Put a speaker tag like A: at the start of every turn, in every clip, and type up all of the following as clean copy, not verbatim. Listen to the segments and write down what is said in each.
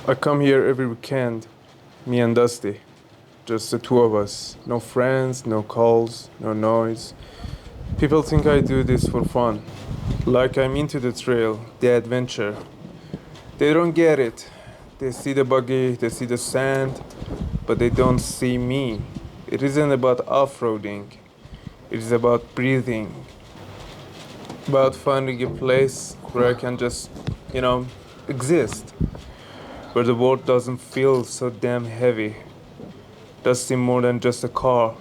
A: I come here every weekend, me and Dusty. Just the two of us. No friends, no calls, no noise. People think I do this for fun. Like I'm into the trail, the adventure. They don't get it. They see the buggy, they see the sand, but they don't see me. It isn't about off-roading. It is about breathing. About finding a place where I can just, you know, exist. Where the world doesn't feel so damn heavy. Dusty more than just a car.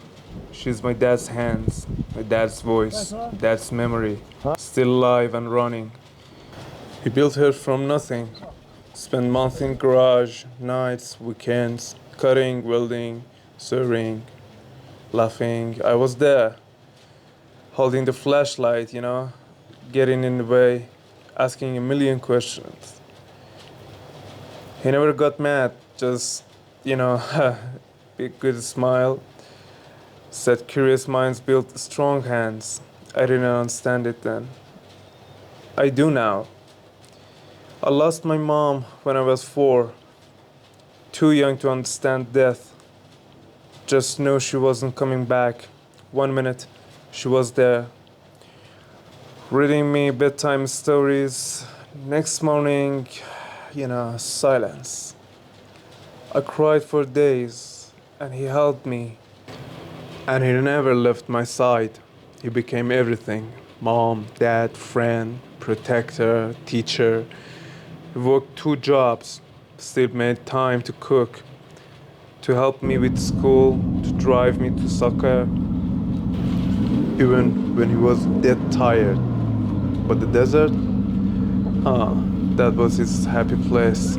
A: She's my dad's hands, my dad's voice, dad's memory, still alive and running. He built her from nothing. Spent months in garage, nights, weekends, cutting, welding, sewing, laughing. I was there, holding the flashlight, getting in the way, asking a million questions. He never got mad, just, big good smile. Said curious minds build strong hands. I didn't understand it then. I do now. I lost my mom when I was 4. Too young to understand death. Just know she wasn't coming back. 1 minute, she was there. Reading me bedtime stories. Next morning, silence. I cried for days, and he held me. And he never left my side. He became everything. Mom, dad, friend, protector, teacher. He worked 2 jobs, still made time to cook, to help me with school, to drive me to soccer, even when he was dead tired. But the desert? That was his happy place.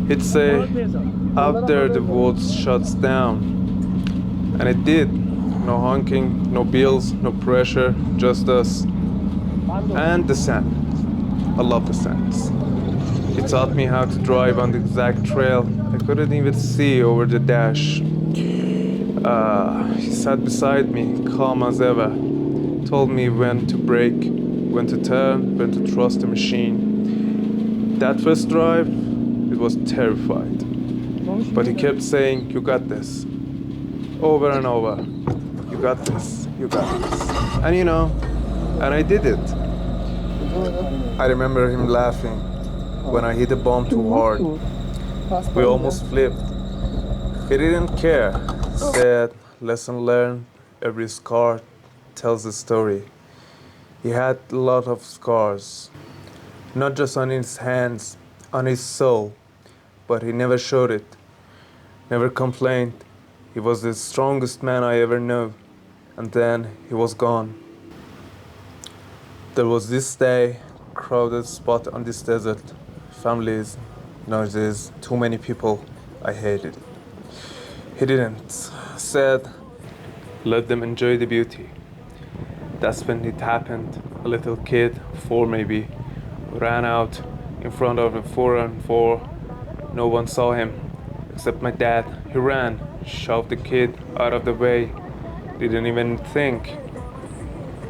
A: He'd say, out there the world shuts down. And it did. No honking, no bills, no pressure, just us. And the sand. I love the sands. He taught me how to drive on the exact trail. I couldn't even see over the dash. He sat beside me, calm as ever. Told me when to brake, when to turn, when to trust the machine. That first drive, it was terrified. But he kept saying, you got this. Over and over. You got this, you got this. And I did it. I remember him laughing when I hit a bomb too hard. We almost flipped. He didn't care. Said, lesson learned, every scar tells a story. He had a lot of scars. Not just on his hands, on his soul. But he never showed it. Never complained. He was the strongest man I ever knew. And then he was gone. There was this day, crowded spot on this desert. Families, noises, too many people. I hated it. He didn't. Said, let them enjoy the beauty. That's when it happened. A little kid, 4 maybe, ran out in front of a 4x4. No one saw him, except my dad. He ran, shoved the kid out of the way. Didn't even think.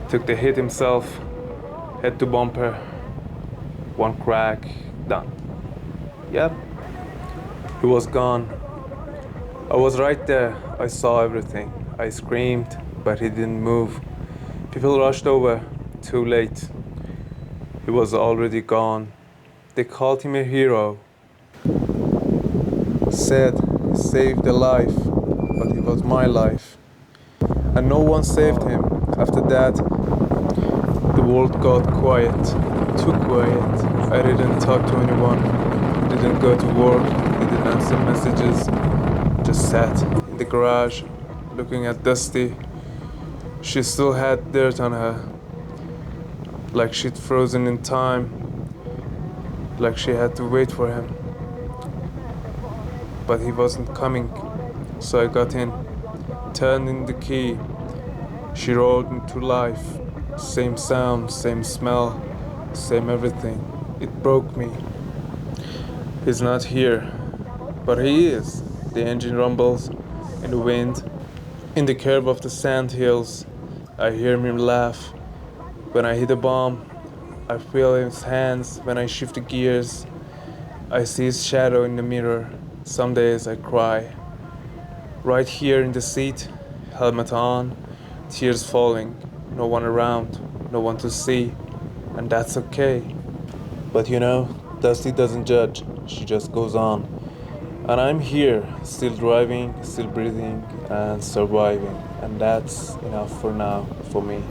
A: Took the hit himself. Head to bumper. 1 crack. Done. Yep. He was gone. I was right there. I saw everything. I screamed, but he didn't move. People rushed over. Too late. He was already gone. They called him a hero. Said he saved a life, but it was my life. And no one saved him. After that, the world got quiet. Too quiet. I didn't talk to anyone. Didn't go to work. Didn't answer messages. Just sat in the garage, looking at Dusty. She still had dirt on her. Like she'd frozen in time. Like she had to wait for him. But he wasn't coming. So I got in. Turned in the key. She rolled into life. Same sound, same smell, same everything. It broke me. He's not here, but he is. The engine rumbles in the wind. In the curve of the sand hills, I hear him laugh. When I hit a bomb, I feel his hands when I shift the gears. I see his shadow in the mirror. Some days I cry. Right here in the seat, helmet on, tears falling, no one around, no one to see, and that's okay. But you know, Dusty doesn't judge, she just goes on. And I'm here, still driving, still breathing, and surviving. And that's enough for now, for me.